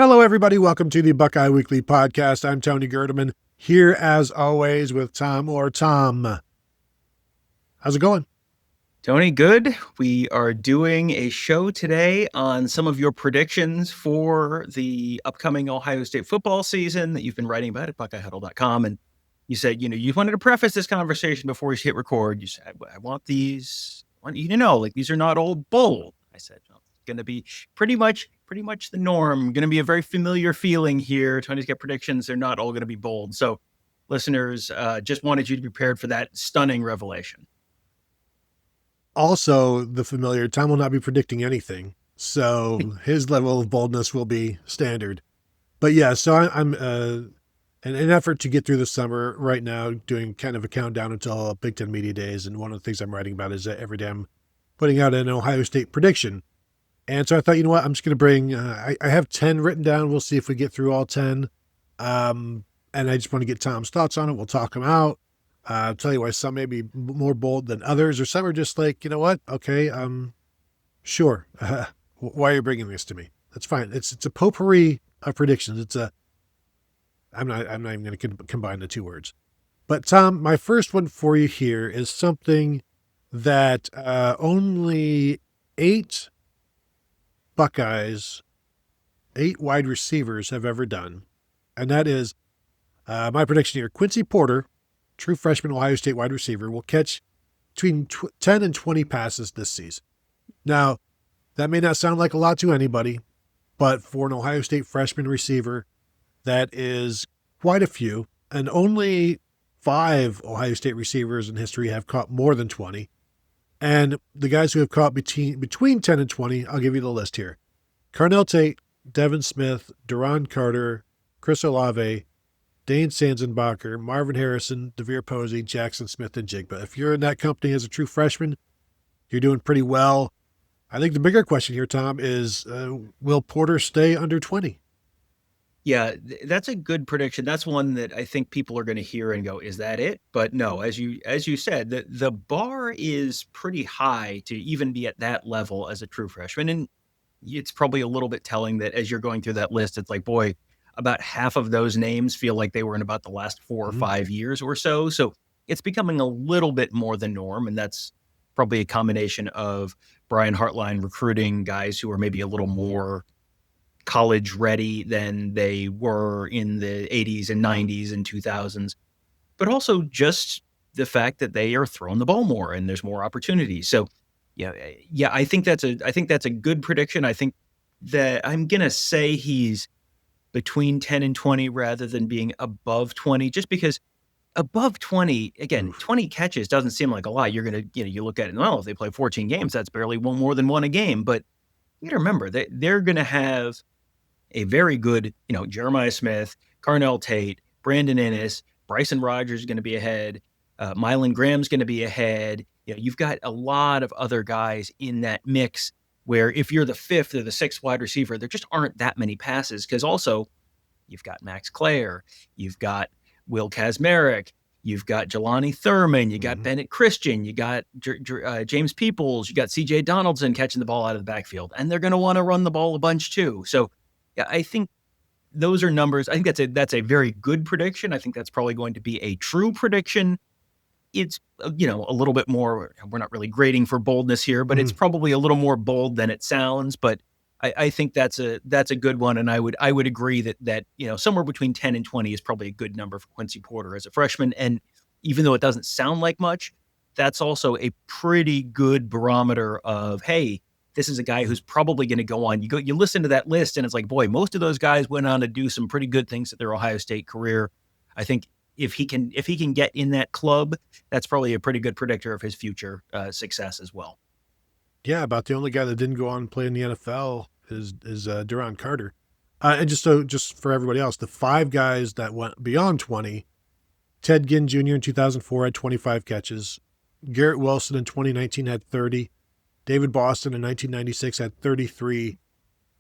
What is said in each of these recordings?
Hello, everybody. Welcome to the Buckeye Weekly Podcast. I'm Tony Gerdeman, here as always with Tom or Tom. How's it going? Tony, good. We are doing a show today on some of your predictions for the upcoming Ohio State football season that you've been writing about at BuckeyeHuddle.com. And you said, you wanted to preface this conversation before we hit record. You said, I want you to know, like, these are not all bold. I said, no, it's going to be pretty much the norm. Going to be a very familiar feeling here. Tony's got predictions. They're not all going to be bold. So listeners, just wanted you to be prepared for that stunning revelation. Also, the familiar, Tom will not be predicting anything, so his level of boldness will be standard. But yeah, so I'm in an effort to get through the summer right now, doing kind of a countdown until Big Ten Media Days, and one of the things I'm writing about is that every day I'm putting out an Ohio State prediction. And so I thought, you know what, I'm just going to bring, I have 10 written down. We'll see if we get through all 10. And I just want to get Tom's thoughts on it. We'll talk them out. I'll tell you why some may be more bold than others, or some are just like, you know what? Okay. Sure. Why are you bringing this to me? That's fine. It's a potpourri of predictions. I'm not even going to combine the two words, but Tom, my first one for you here is something that, only 8 Buckeyes, 8 wide receivers have ever done. And that is, my prediction here, Quincy Porter, true freshman Ohio State wide receiver, will catch between 10 and 20 passes this season. Now, that may not sound like a lot to anybody, but for an Ohio State freshman receiver, that is quite a few. And only 5 Ohio State receivers in history have caught more than 20. And the guys who have caught between 10 and 20, I'll give you the list here. Carnell Tate, Devin Smith, Duron Carter, Chris Olave, Dane Sanzenbacher, Marvin Harrison, DeVere Posey, Jackson Smith, and Jigba. If you're in that company as a true freshman, you're doing pretty well. I think the bigger question here, Tom, is will Porter stay under 20? Yeah, that's a good prediction. That's one that I think people are going to hear and go, is that it? But no, as you said, the bar is pretty high to even be at that level as a true freshman. And it's probably a little bit telling that as you're going through that list, it's like, boy, about half of those names feel like they were in about the last 4 or 5 years or so. So it's becoming a little bit more the norm. And that's probably a combination of Brian Hartline recruiting guys who are maybe a little more college ready than they were in the 80s and 90s and 2000s, but also just the fact that they are throwing the ball more and there's more opportunities. So yeah, I think that's a good prediction. I think that I'm going to say he's between 10 and 20 rather than being above 20, just because above 20, again, 20 catches doesn't seem like a lot. You're going to, you look at it, well, if they play 14 games, that's barely more than one a game. But you got to remember that they're going to have a very good, Jeremiah Smith, Carnell Tate, Brandon Inniss, Bryson Rogers is going to be ahead. Mylan Graham's going to be ahead. You've got a lot of other guys in that mix where if you're the 5th or the 6th wide receiver, there just aren't that many passes, because also you've got Max Clare, you've got Will Kazmarek, you've got Jelani Thurman, you got Bennett Christian, you got James Peoples, you got CJ Donaldson catching the ball out of the backfield, and they're going to want to run the ball a bunch too. So yeah, I think those are numbers. I think that's a very good prediction. I think that's probably going to be a true prediction. It's, a little bit more, we're not really grading for boldness here, but it's probably a little more bold than it sounds. But I think that's a good one. And I would agree that, somewhere between 10 and 20 is probably a good number for Quincy Porter as a freshman. And even though it doesn't sound like much, that's also a pretty good barometer of, hey, this is a guy who's probably going to go on. You listen to that list and it's like, boy, most of those guys went on to do some pretty good things at their Ohio State career. I think if he can get in that club, that's probably a pretty good predictor of his future success as well. Yeah, about the only guy that didn't go on and play in the NFL is Duron Carter. And just for everybody else, the 5 guys that went beyond 20, Ted Ginn Jr. in 2004 had 25 catches. Garrett Wilson in 2019 had 30. David Boston in 1996 had 33.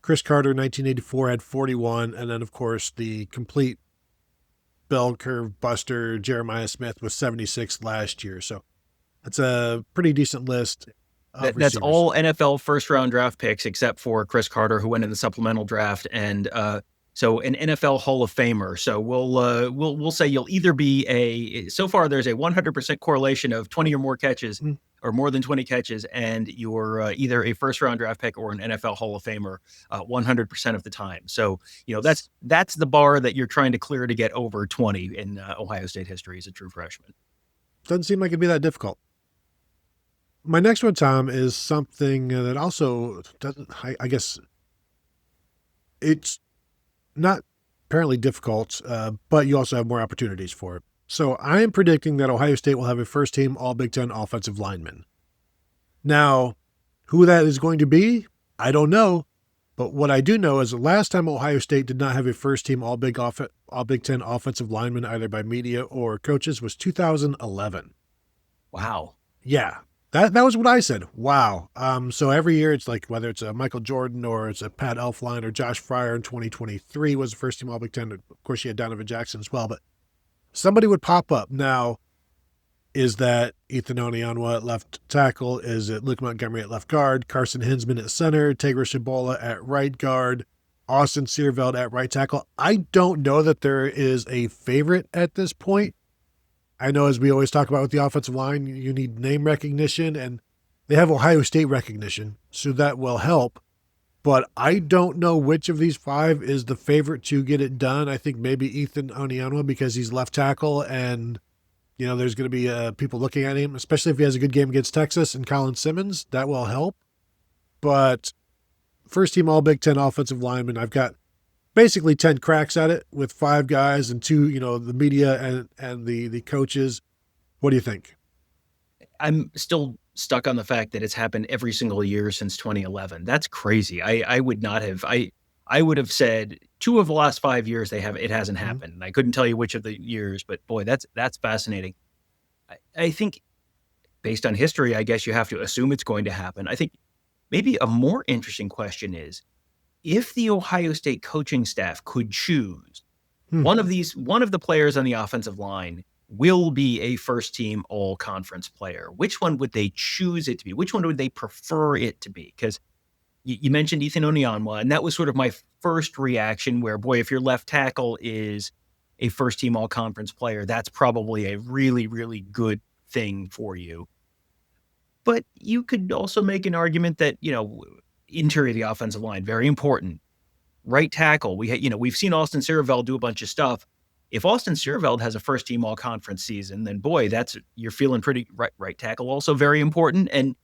Chris Carter in 1984 had 41. And then, of course, the complete bell curve buster, Jeremiah Smith, was 76 last year. So that's a pretty decent list. That's all NFL first-round draft picks except for Chris Carter, who went in the supplemental draft. And So an NFL Hall of Famer. So we'll say you'll either be so far there's a 100% correlation of 20 or more catches or more than 20 catches, and you're either a first round draft pick or an NFL Hall of Famer 100% of the time. So, that's the bar that you're trying to clear to get over 20 in Ohio State history as a true freshman. Doesn't seem like it'd be that difficult. My next one, Tom, is something that also doesn't, I guess it's not apparently difficult, but you also have more opportunities for it. So I am predicting that Ohio State will have a first-team All-Big Ten offensive lineman. Now, who that is going to be, I don't know. But what I do know is the last time Ohio State did not have a first-team All-Big Ten offensive lineman, either by media or coaches, was 2011. Wow. Yeah, that was what I said. Wow. So every year it's like whether it's a Michael Jordan or it's a Pat Elflein or Josh Fryer in 2023 was the first-team All-Big Ten. Of course, you had Donovan Jackson as well, but somebody would pop up. Now, is that Ethan Onianwa at left tackle? Is it Luke Montgomery at left guard? Carson Hinsman at center? Tegra Shabola at right guard? Austin Searveld at right tackle? I don't know that there is a favorite at this point. I know, as we always talk about with the offensive line, you need name recognition, and they have Ohio State recognition, so that will help. But I don't know which of these five is the favorite to get it done. I think maybe Ethan Onianwa because he's left tackle and, there's going to be people looking at him, especially if he has a good game against Texas and Colin Simmons. That will help. But first-team All-Big Ten offensive lineman, I've got basically 10 cracks at it with 5 guys and 2, the media and the coaches. What do you think? I'm still stuck on the fact that it's happened every single year since 2011. That's crazy. I would not have. I would have said 2 of the last 5 years it hasn't happened. And I couldn't tell you which of the years, but boy, that's fascinating. I think based on history, I guess you have to assume it's going to happen. I think maybe a more interesting question is if the Ohio State coaching staff could choose one of the players on the offensive line will be a first-team all-conference player. Which one would they choose it to be? Which one would they prefer it to be? Because you mentioned Ethan Onianwa, and that was sort of my first reaction where, boy, if your left tackle is a first-team all-conference player, that's probably a really, really good thing for you. But you could also make an argument that, interior of the offensive line, very important. Right tackle, we've seen Austin Searveld do a bunch of stuff. If Austin Searveld has a first-team all-conference season, then boy, you're feeling pretty right tackle also very important. And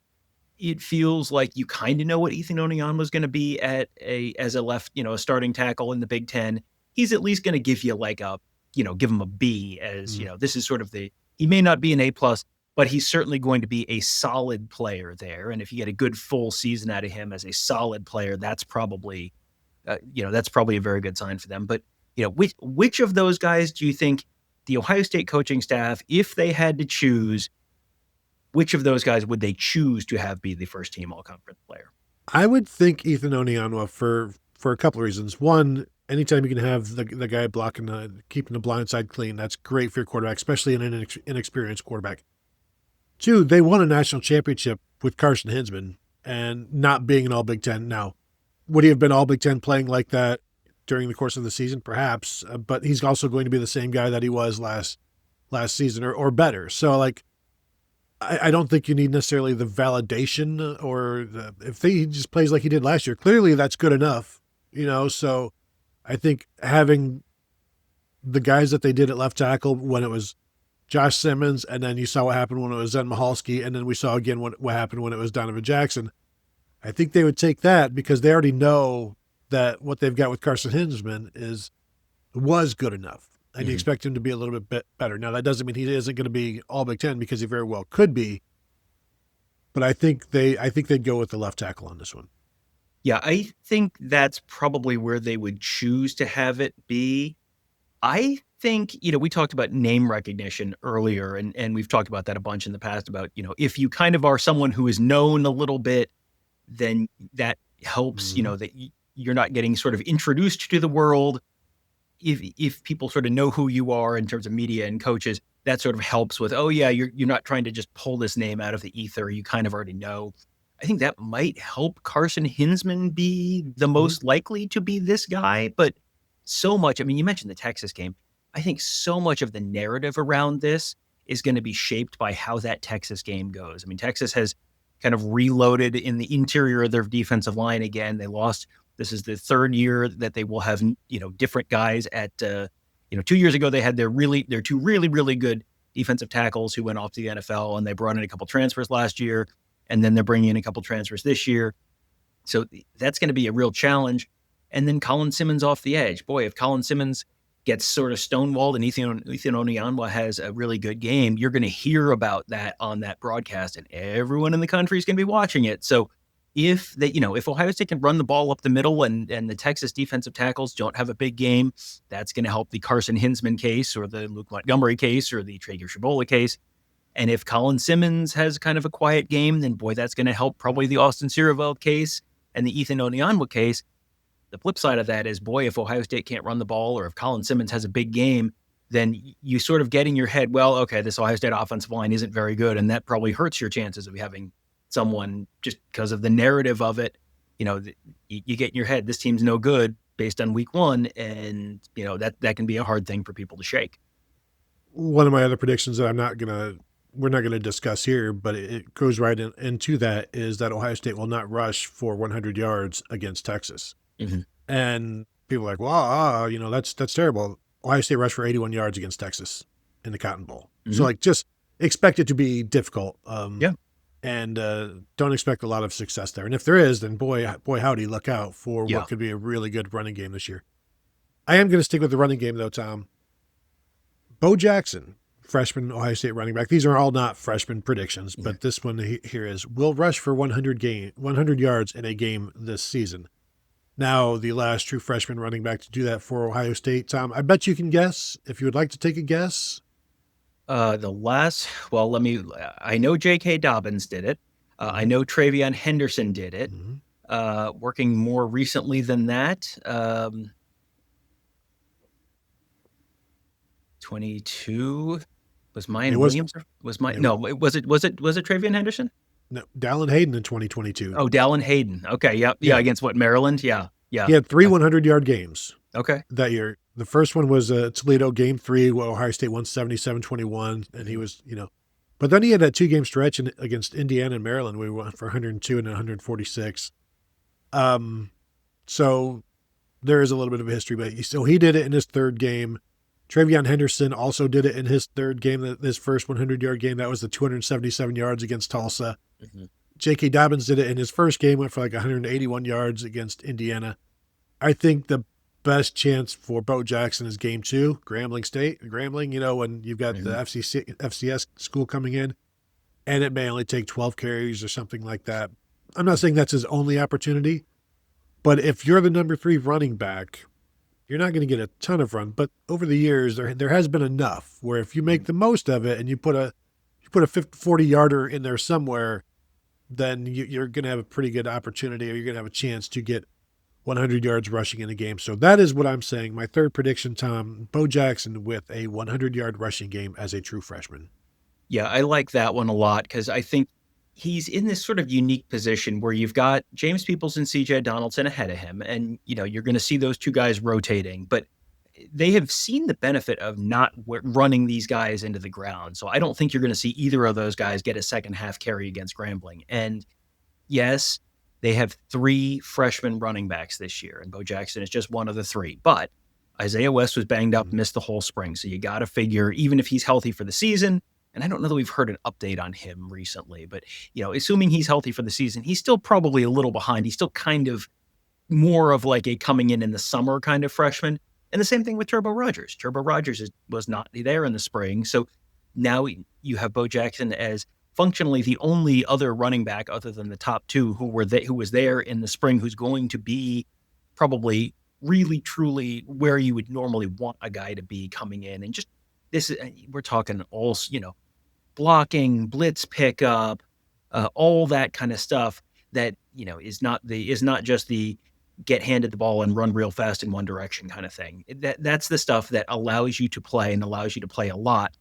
it feels like you kind of know what Ethan Onianwa was going to be as a left, a starting tackle in the Big Ten. He's at least going to give you give him a B as, this is sort of he may not be an A+, but he's certainly going to be a solid player there. And if you get a good full season out of him as a solid player, that's probably, a very good sign for them. But, which of those guys do you think the Ohio State coaching staff, if they had to choose, which of those guys would they choose to have be the first team all-conference player? I would think Ethan Onianwa for a couple of reasons. One, anytime you can have the guy blocking, keeping the blind side clean, that's great for your quarterback, especially an inexperienced quarterback. 2, they won a national championship with Carson Hinsman and not being an All-Big Ten. Now, would he have been All-Big Ten playing like that during the course of the season? Perhaps, but he's also going to be the same guy that he was last season or better. So, I don't think you need necessarily the validation or if he just plays like he did last year. Clearly, that's good enough, So, I think having the guys that they did at left tackle when it was Josh Simmons, and then you saw what happened when it was Zen Mahalski, and then we saw again what happened when it was Donovan Jackson. I think they would take that because they already know that what they've got with Carson Hinsman was good enough. And you expect him to be a little bit better. Now, that doesn't mean he isn't going to be all Big Ten because he very well could be. But I think they'd go with the left tackle on this one. Yeah, I think that's probably where they would choose to have it be. I think, we talked about name recognition earlier, and we've talked about that a bunch in the past about, if you kind of are someone who is known a little bit, then that helps, that you're not getting sort of introduced to the world. If people sort of know who you are in terms of media and coaches, that sort of helps with, oh yeah, you're not trying to just pull this name out of the ether. You kind of already know. I think that might help Carson Hinsman be the most likely to be this guy, but so much, I mean, you mentioned the Texas game. I think so much of the narrative around this is going to be shaped by how that Texas game goes. I mean, Texas has kind of reloaded in the interior of their defensive line again. They lost. This is the third year that they will have, different guys at, 2 years ago, they had their two really good defensive tackles who went off to the NFL, and they brought in a couple transfers last year, and then they're bringing in a couple transfers this year. So that's going to be a real challenge. And then Colin Simmons off the edge. Boy, if Colin Simmons gets sort of stonewalled and Ethan Onyanwa has a really good game, you're going to hear about that on that broadcast, and everyone in the country is going to be watching it. So if Ohio State can run the ball up the middle and the Texas defensive tackles don't have a big game, that's going to help the Carson Hinsman case or the Luke Montgomery case or the Traeger Shabola case. And if Colin Simmons has kind of a quiet game, then boy, that's going to help probably the Austin Sierreveld case and the Ethan Onyanwa case. The flip side of that is, boy, if Ohio State can't run the ball or if Colin Simmons has a big game, then you sort of get in your head, well, okay, this Ohio State offensive line isn't very good, and that probably hurts your chances of having someone just because of the narrative of it. You get in your head, this team's no good based on week one, and that can be a hard thing for people to shake. One of my other predictions that we're not gonna discuss here, but it goes right into that, is that Ohio State will not rush for 100 yards against Texas. Mm-hmm. And people are like, wow, that's terrible. Ohio State rushed for 81 yards against Texas in the Cotton Bowl. Mm-hmm. So just expect it to be difficult. Yeah. And don't expect a lot of success there. And if there is, then boy howdy, look out for what could be a really good running game this year. I am going to stick with the running game though, Tom. Bo Jackson, freshman Ohio State running back. These are all not freshman predictions, but this one here is, will rush for 100 yards in a game this season. Now, the last true freshman running back to do that for Ohio State, Tom, I bet you can guess if you would like to take a guess. I know J.K. Dobbins did it. I know Travion Henderson did it. Mm-hmm. Working more recently than that, 22 was Mayan Williams. Was it Travion Henderson? No, Dallin Hayden in 2022. Oh, Dallin Hayden. Okay, yeah. Against Maryland? Yeah. He had 3 100-yard games. Okay. That year. The first one was Toledo game 3, where Ohio State won 77-21, and he was, but then he had that 2-game stretch against Indiana and Maryland. We went for 102 and 146. So there is a little bit of a history, but so he did it in his third game. Travion Henderson also did it in his third game, his first 100-yard game. That was the 277 yards against Tulsa. Mm-hmm. J.K. Dobbins did it in his first game, went for 181 yards against Indiana. I think the best chance for Bo Jackson is game 2, Grambling State. Grambling, when you've got the FCS school coming in, and it may only take 12 carries or something like that. I'm not saying that's his only opportunity, but if you're the number 3 running back, you're not going to get a ton of run. But over the years, there has been enough where if you make the most of it and you put a 40-yarder in there somewhere, then you're going to have a pretty good opportunity, or you're going to have a chance to get 100 yards rushing in a game. So that is what I'm saying. My third prediction, Tom, Bo Jackson with a 100-yard rushing game as a true freshman. Yeah, I like that one a lot because I think he's in this sort of unique position where you've got James Peoples and CJ Donaldson ahead of him, and you're going to see those two guys rotating, but they have seen the benefit of not running these guys into the ground. So I don't think you're going to see either of those guys get a second half carry against Grambling. And yes, they have 3 freshman running backs this year, and Bo Jackson is just one of the 3. But Isaiah West was banged up, missed the whole spring. So you got to figure, even if he's healthy for the season, and I don't know that we've heard an update on him recently, but, assuming he's healthy for the season, he's still probably a little behind. He's still kind of more of like a coming in the summer kind of freshman. And the same thing with Turbo Rogers. Turbo Rogers was not there in the spring. So now you have Bo Jackson as functionally the only other running back other than the top 2 who was there in the spring, who's going to be probably really, truly where you would normally want a guy to be coming in. And just we're talking all, blocking, blitz pickup, all that kind of stuff that, is not just the get handed the ball and run real fast in one direction kind of thing. That's the stuff that allows you to play and allows you to play a lot.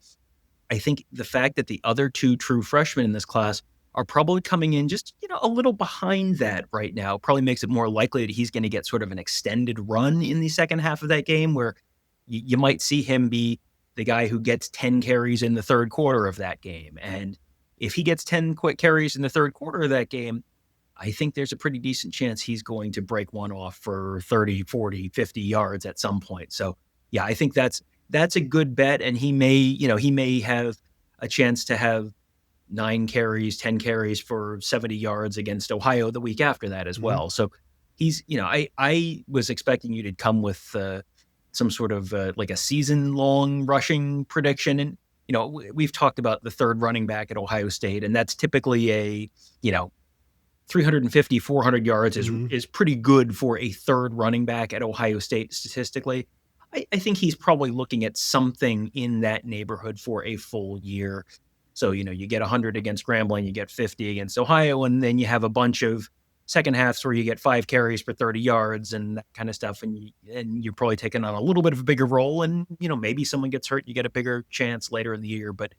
I think the fact that the other 2 true freshmen in this class are probably coming in just, a little behind that right now. Probably makes it more likely that he's going to get sort of an extended run in the second half of that game where you might see him be the guy who gets 10 carries in the third quarter of that game. And if he gets 10 quick carries in the third quarter of that game, I think there's a pretty decent chance he's going to break one off for 30, 40, 50 yards at some point. So yeah, I think that's a good bet. And he may have a chance to have 9 carries, 10 carries for 70 yards against Ohio the week after that as well. So he's, I was expecting you to come with some sort of like a season long rushing prediction. And, we've talked about the third running back at Ohio State, and that's typically a, 350, 400 yards is pretty good for a third running back at Ohio State statistically. I think he's probably looking at something in that neighborhood for a full year. So, you get 100 against Grambling, you get 50 against Ohio, and then you have a bunch of second halves where you get 5 carries for 30 yards and that kind of stuff. And you're probably taking on a little bit of a bigger role. And, maybe someone gets hurt, you get a bigger chance later in the year. But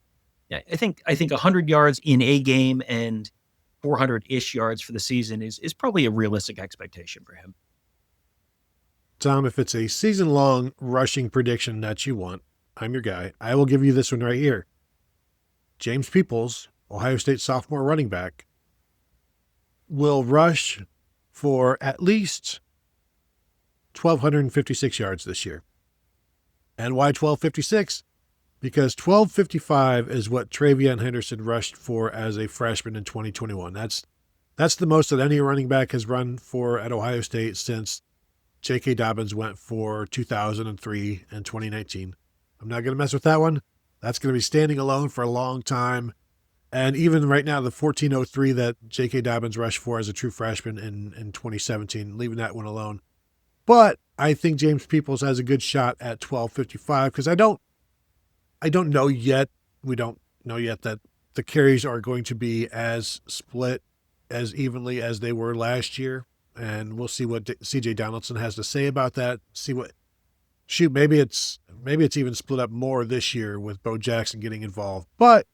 yeah, I think 100 yards in a game and 400-ish yards for the season is probably a realistic expectation for him. Tom, if it's a season-long rushing prediction that you want, I'm your guy. I will give you this one right here. James Peoples, Ohio State sophomore running back, will rush for at least 1,256 yards this year. And why 1,256? Because 1,255 is what Travion Henderson rushed for as a freshman in 2021. That's the most that any running back has run for at Ohio State since J.K. Dobbins went for 2003 and 2019. I'm not going to mess with that one. That's going to be standing alone for a long time. And even right now, the 1403 that J.K. Dobbins rushed for as a true freshman in 2017, leaving that one alone. But I think James Peoples has a good shot at 1255 because I don't know yet. We don't know yet that the carries are going to be as split as evenly as they were last year. And we'll see what C.J. Donaldson has to say about that. Maybe it's even split up more this year with Bo Jackson getting involved. But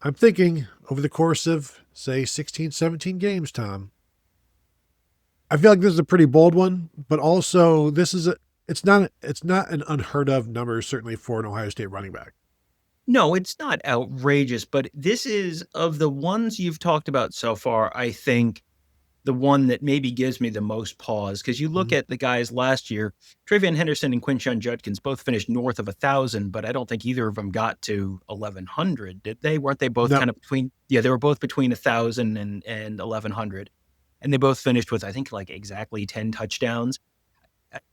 I'm thinking over the course of, say, 16, 17 games, Tom, I feel like this is a pretty bold one, but also it's not an unheard of number, certainly for an Ohio State running back. No, it's not outrageous, but this is, of the ones you've talked about so far, I think the one that maybe gives me the most pause, because you look at the guys last year, Travion Henderson and Quinshon Judkins both finished north of 1,000, but I don't think either of them got to 1,100, did they? Weren't they both kind of between? Yeah, they were both between 1,000 and 1,100, and they both finished with, I think, like exactly 10 touchdowns.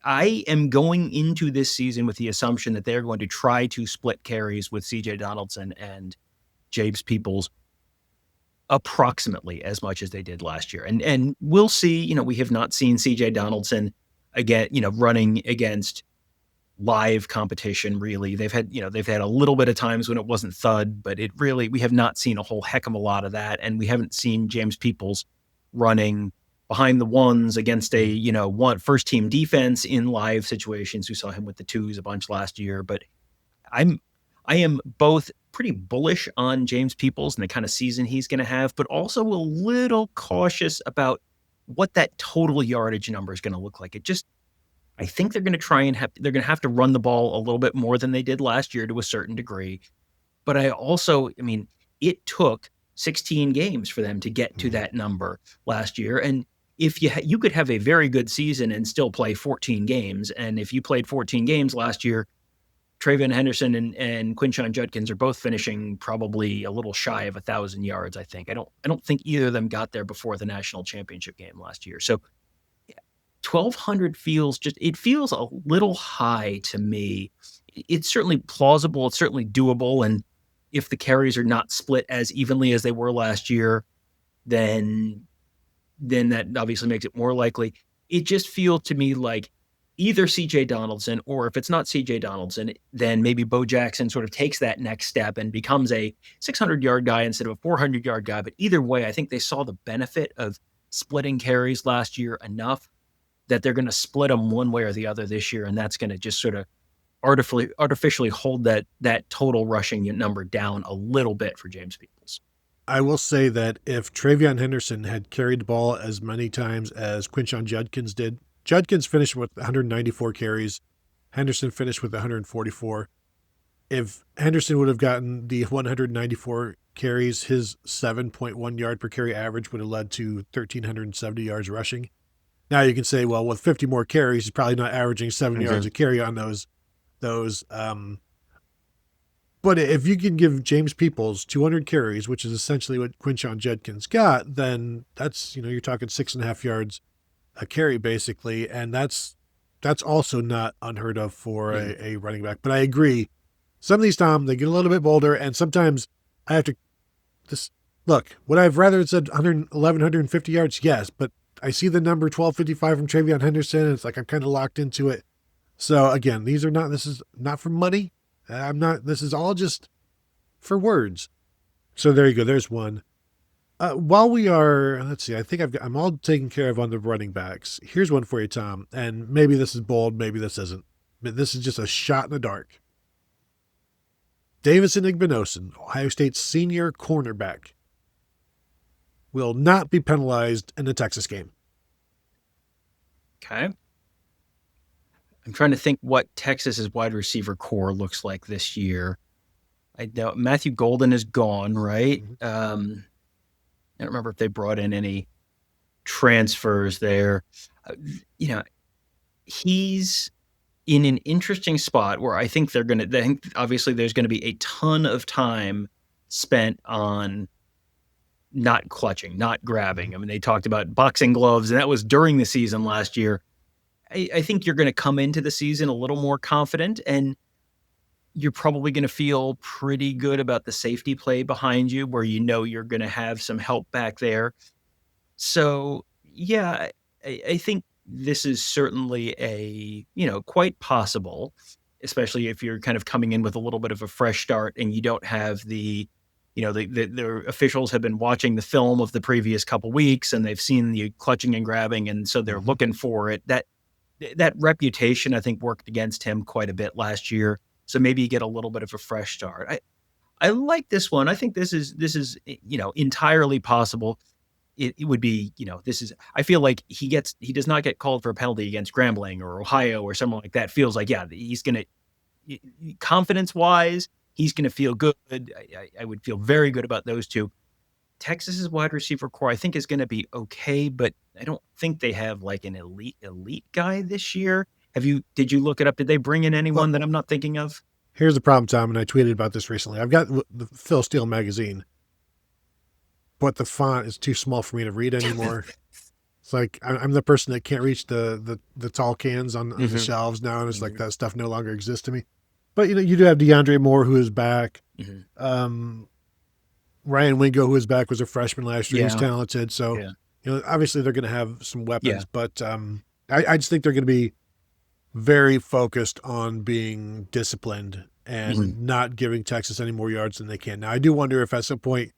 I am going into this season with the assumption that they're going to try to split carries with C.J. Donaldson and James Peoples approximately as much as they did last year. And we'll see, we have not seen CJ Donaldson again, running against live competition really. They've had a little bit of times when it wasn't thud, but we have not seen a whole heck of a lot of that. And we haven't seen James Peoples running behind the ones against a, first team defense in live situations. We saw him with the twos a bunch last year, but I am both pretty bullish on James Peoples and the kind of season he's going to have, but also a little cautious about what that total yardage number is going to look like. I think they're going to they're going to have to run the ball a little bit more than they did last year to a certain degree. But it took 16 games for them to get to that number last year. And if you could have a very good season and still play 14 games. And if you played 14 games last year, Travion Henderson and Quinshon Judkins are both finishing probably a little shy of 1,000 yards, I think. I don't think either of them got there before the national championship game last year. So 1,200 feels a little high to me. It's certainly plausible. It's certainly doable. And if the carries are not split as evenly as they were last year, then that obviously makes it more likely. It just feels to me like either C.J. Donaldson, or if it's not C.J. Donaldson, then maybe Bo Jackson sort of takes that next step and becomes a 600-yard guy instead of a 400-yard guy. But either way, I think they saw the benefit of splitting carries last year enough that they're going to split them one way or the other this year, and that's going to just sort of artificially hold that total rushing number down a little bit for James Peoples. I will say that if Travion Henderson had carried the ball as many times as Quinshon Judkins did, Judkins finished with 194 carries. Henderson finished with 144. If Henderson would have gotten the 194 carries, his 7.1 yard per carry average would have led to 1,370 yards rushing. Now you can say, well, with 50 more carries, he's probably not averaging 7 yards a carry on those. But if you can give James Peoples 200 carries, which is essentially what Quinshon Judkins got, then that's, you're talking 6.5 yards a carry basically. And that's also not unheard of for a running back. But I agree. Some of these, Tom, they get a little bit bolder, and sometimes I have to just look. Would I have rather it said 150 yards? Yes, but I see the number 1255 from Travion Henderson, and it's like I'm kind of locked into it. So again, this is not for money. This is all just for words. So there you go. There's one. While we are, let's see, I think I'm all taken care of on the running backs. Here's one for you, Tom, and maybe this is bold, maybe this isn't. But this is just a shot in the dark. Davison Igbinosun, Ohio State's senior cornerback, will not be penalized in the Texas game. Okay. I'm trying to think what Texas's wide receiver core looks like this year. I know Matthew Golden is gone, right? I don't remember if they brought in any transfers there. He's in an interesting spot where I think obviously there's going to be a ton of time spent on not clutching, not grabbing. I mean, they talked about boxing gloves, and that was during the season last year. I think you're going to come into the season a little more confident, and you're probably going to feel pretty good about the safety play behind you where you're going to have some help back there. So, yeah, I think this is certainly quite possible, especially if you're kind of coming in with a little bit of a fresh start and you don't have the officials have been watching the film of the previous couple weeks and they've seen the clutching and grabbing, and so they're looking for it. That reputation, I think, worked against him quite a bit last year. So maybe you get a little bit of a fresh start. I like this one. I think this is entirely possible. It would be, I feel like he does not get called for a penalty against Grambling or Ohio or someone like that. Feels like, he's going to, confidence wise, he's going to feel good. I would feel very good about those two. Texas's wide receiver core, I think, is going to be okay, but I don't think they have like an elite guy this year. Did you look it up? Did they bring in anyone that I'm not thinking of? Here's the problem, Tom, and I tweeted about this recently. I've got the Phil Steele magazine, but the font is too small for me to read anymore. It's like I'm the person that can't reach the tall cans on the shelves now, and it's like that stuff no longer exists to me. But you do have DeAndre Moore, who is back. Ryan Wingo, who is back, was a freshman last year. He's talented, so obviously they're going to have some weapons. But I just think they're going to be very focused on being disciplined and not giving Texas any more yards than they can. Now, I do wonder if at some point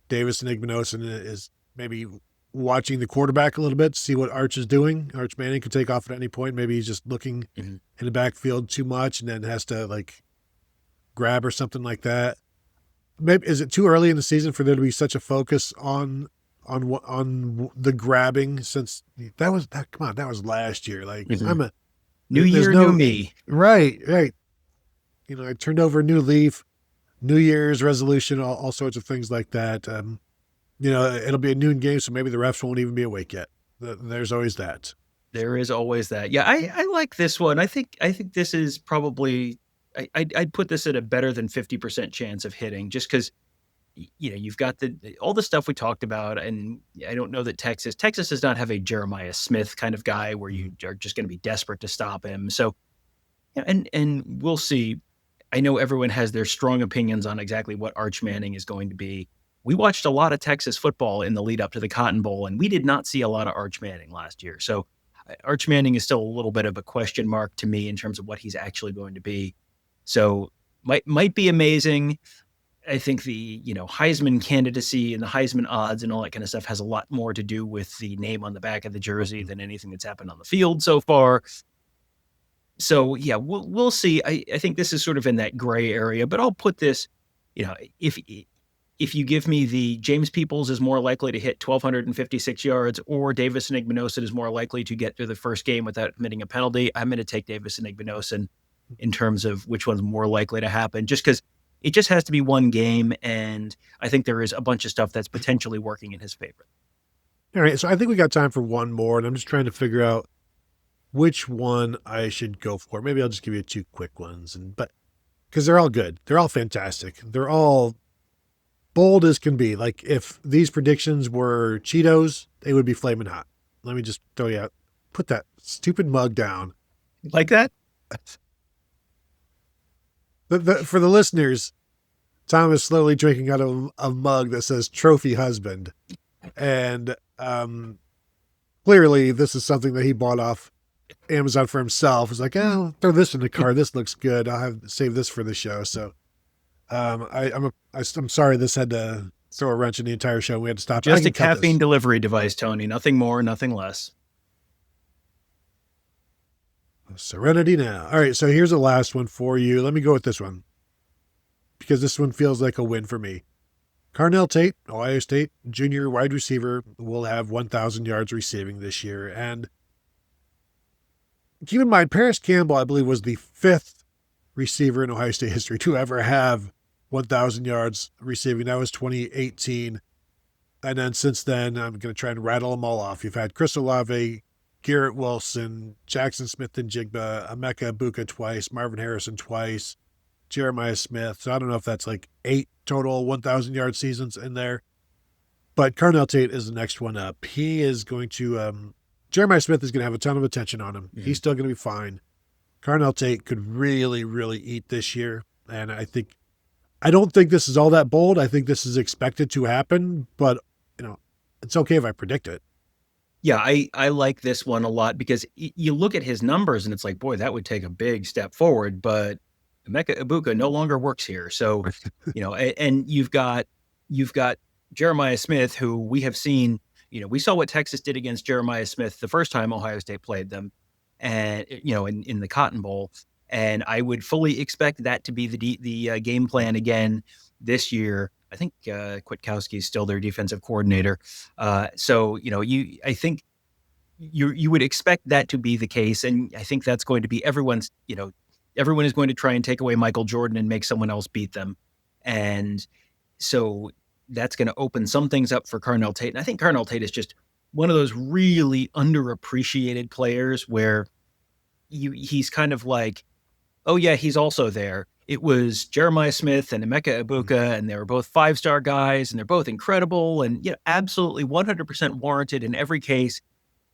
Davison Igbinosun is maybe watching the quarterback a little bit to see what Arch is doing. Arch Manning could take off at any point. Maybe he's just looking in the backfield too much and then has to like grab or something like that. Maybe is it too early in the season for there to be such a focus on the grabbing, since that was last year. Like I'm a new year, new me. Right. I turned over a new leaf, New Year's resolution, all sorts of things like that. It'll be a noon game, so maybe the refs won't even be awake yet. There's always that. There is always that. Yeah, I like this one. I think this is probably, I'd put this at a better than 50% chance of hitting, just because, you've got all the stuff we talked about, and I don't know that Texas does not have a Jeremiah Smith kind of guy where you are just going to be desperate to stop him. So, and we'll see. I know everyone has their strong opinions on exactly what Arch Manning is going to be. We watched a lot of Texas football in the lead up to the Cotton Bowl, and we did not see a lot of Arch Manning last year. So Arch Manning is still a little bit of a question mark to me in terms of what he's actually going to be. So might be amazing. I think the Heisman candidacy and the Heisman odds and all that kind of stuff has a lot more to do with the name on the back of the jersey than anything that's happened on the field so far. So yeah, we'll see. I think this is sort of in that gray area, but I'll put this, if if you give me the James Peoples is more likely to hit 1,256 yards or Davis Igbinosun is more likely to get through the first game without committing a penalty, I'm going to take Davis Igbinosun in terms of which one's more likely to happen, just because it just has to be one game. And I think there is a bunch of stuff that's potentially working in his favor. All right. So I think we got time for one more, and I'm just trying to figure out which one I should go for. Maybe I'll just give you two quick ones, but because they're all good. They're all fantastic. They're all bold as can be. Like if these predictions were Cheetos, they would be flaming hot. Let me just throw you out. Put that stupid mug down. Like that? For the listeners, Tom is slowly drinking out of a mug that says Trophy Husband. And clearly this is something that he bought off Amazon for himself. It's like, oh, throw this in the car. This looks good. I'll have save this for the show. So I'm sorry this had to throw a wrench in the entire show. We had to stop. Just a caffeine delivery device, Tony. Nothing more, nothing less. Serenity now. All right, so here's the last one for you. Let me go with this one because this one feels like a win for me. Carnell Tate, Ohio State junior wide receiver, will have 1,000 yards receiving this year. And keep in mind, Paris Campbell, I believe, was the 5th receiver in Ohio State history to ever have 1,000 yards receiving. That was 2018. And then since then, I'm going to try and rattle them all off. You've had Chris Olave, Garrett Wilson, Jackson Smith and Jigba, Emeka Egbuka twice, Marvin Harrison twice, Jeremiah Smith. So I don't know if that's like 8 total 1,000-yard seasons in there. But Carnell Tate is the next one up. He is going to Jeremiah Smith is going to have a ton of attention on him. Mm-hmm. He's still going to be fine. Carnell Tate could really, really eat this year. And I don't think this is all that bold. I think this is expected to happen, but it's okay if I predict it. Yeah, I like this one a lot because you look at his numbers and it's like, boy, that would take a big step forward, but Emeka Egbuka no longer works here. So, and you've got Jeremiah Smith, who we have seen, we saw what Texas did against Jeremiah Smith the first time Ohio State played them and, in the Cotton Bowl. And I would fully expect that to be the game plan again this year. I think Kwiatkowski is still their defensive coordinator. So, I think you would expect that to be the case. And I think that's going to be everyone is going to try and take away Michael Jordan and make someone else beat them. And so that's going to open some things up for Carnell Tate. And I think Carnell Tate is just one of those really underappreciated players where he's kind of like, oh yeah, he's also there. It was Jeremiah Smith and Emeka Egbuka, and they were both 5-star guys, and they're both incredible and absolutely 100% warranted in every case.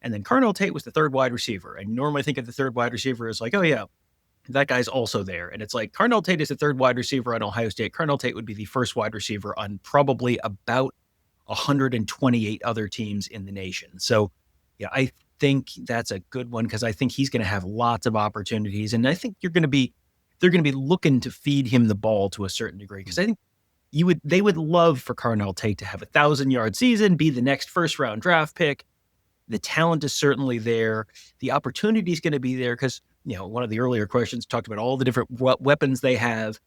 And then Carnell Tate was the third wide receiver. And you normally think of the third wide receiver as like, oh yeah, that guy's also there. And it's like Carnell Tate is the third wide receiver on Ohio State. Carnell Tate would be the first wide receiver on probably about 128 other teams in the nation. So yeah, I think that's a good one because I think he's going to have lots of opportunities. And I think they're going to be looking to feed him the ball to a certain degree because I think they would love for Carnell Tate to have 1,000-yard season, be the next first-round draft pick. The talent is certainly there. The opportunity is going to be there because, one of the earlier questions talked about all the different weapons they have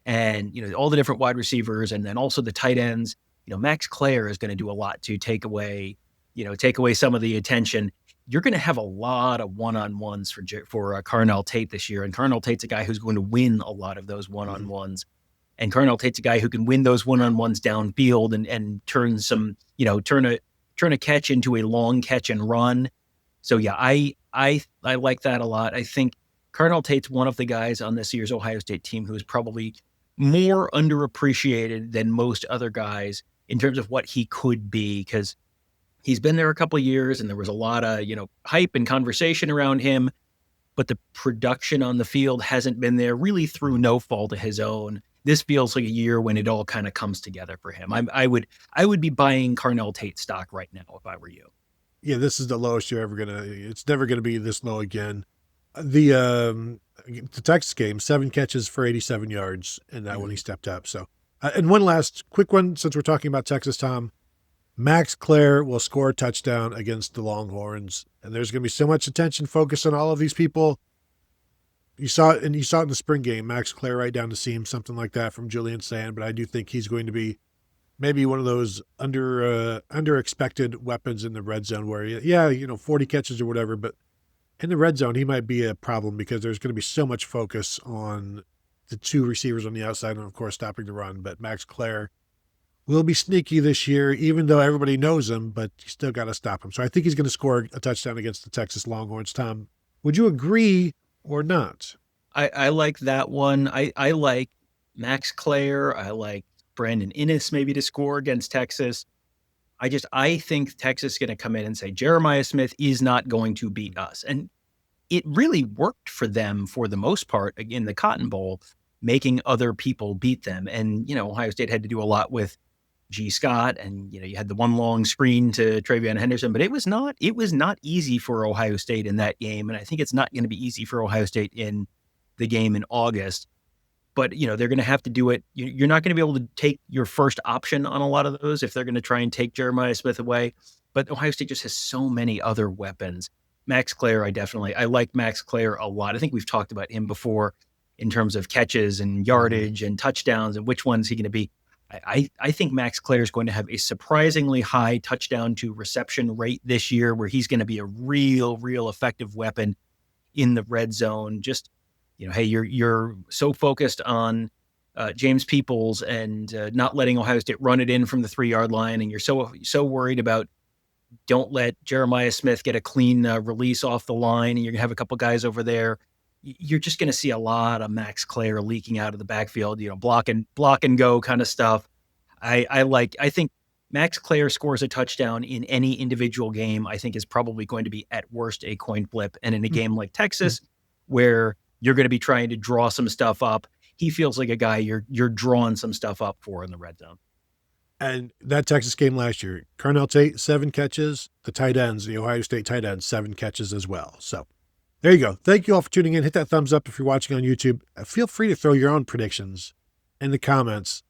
and, all the different wide receivers and then also the tight ends. Max Clare is going to do a lot to take away some of the attention. You're going to have a lot of one-on-ones for Carnell Tate this year. And Carnell Tate's a guy who's going to win a lot of those one-on-ones. And Carnell Tate's a guy who can win those one-on-ones downfield and turn some, turn a catch into a long catch and run. So yeah, I like that a lot. I think Carnell Tate's one of the guys on this year's Ohio State team who is probably more underappreciated than most other guys in terms of what he could be because he's been there a couple of years and there was a lot of, hype and conversation around him, but the production on the field hasn't been there really through no fault of his own. This feels like a year when it all kind of comes together for him. I would be buying Carnell Tate stock right now if I were you. Yeah, this is the lowest you're ever it's never going to be this low again. The Texas game, 7 catches for 87 yards in that when he stepped up. So, and one last quick one, since we're talking about Texas, Tom, Max Clare will score a touchdown against the Longhorns, and there's going to be so much attention focused on all of these people. You saw it in the spring game, Max Clare right down the seam, something like that from Julian Sand, but I do think he's going to be maybe one of those under expected weapons in the red zone where, yeah, 40 catches or whatever, but in the red zone, he might be a problem because there's going to be so much focus on the two receivers on the outside and, of course, stopping the run. But Max Clare will be sneaky this year, even though everybody knows him, but you still got to stop him. So I think he's going to score a touchdown against the Texas Longhorns. Tom, would you agree or not? I like that one. I like Max Clare. I like Brandon Inniss maybe to score against Texas. I think Texas is going to come in and say, Jeremiah Smith is not going to beat us. And it really worked for them for the most part in the Cotton Bowl, making other people beat them. And, Ohio State had to do a lot with G. Scott, and, you had the one long screen to TreVeyon Henderson, but it was not easy for Ohio State in that game. And I think it's not going to be easy for Ohio State in the game in August. But, they're going to have to do it. You're not going to be able to take your first option on a lot of those if they're going to try and take Jeremiah Smith away. But Ohio State just has so many other weapons. Max Clare, I like Max Clare a lot. I think we've talked about him before in terms of catches and yardage and touchdowns and which one's he going to be. I think Max Clare is going to have a surprisingly high touchdown to reception rate this year, where he's going to be a real effective weapon in the red zone. Just, hey, you're so focused on James Peoples and not letting Ohio State run it in from the 3-yard line, and you're so worried about don't let Jeremiah Smith get a clean release off the line, and you're gonna have a couple guys over there. You're just going to see a lot of Max Clare leaking out of the backfield, block and go kind of stuff. I think Max Clare scores a touchdown in any individual game, I think is probably going to be at worst a coin flip. And in a game like Texas, where you're going to be trying to draw some stuff up, he feels like a guy you're drawing some stuff up for in the red zone. And that Texas game last year, Carnell Tate, 7 catches. The tight ends, the Ohio State tight ends, 7 catches as well. So there you go. Thank you all for tuning in. Hit that thumbs up if you're watching on YouTube. Feel free to throw your own predictions in the comments.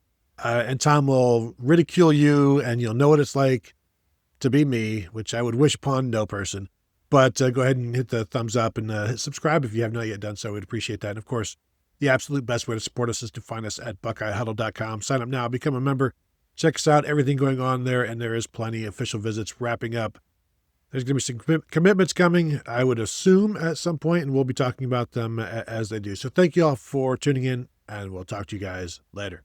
And Tom will ridicule you, and you'll know what it's like to be me, which I would wish upon no person. But go ahead and hit the thumbs up and subscribe if you have not yet done so. We'd appreciate that. And, of course, the absolute best way to support us is to find us at BuckeyeHuddle.com. Sign up now. Become a member. Check us out. Everything going on there, and there is plenty of official visits wrapping up. There's going to be some commitments coming, I would assume, at some point, and we'll be talking about them as they do. So thank you all for tuning in, and we'll talk to you guys later.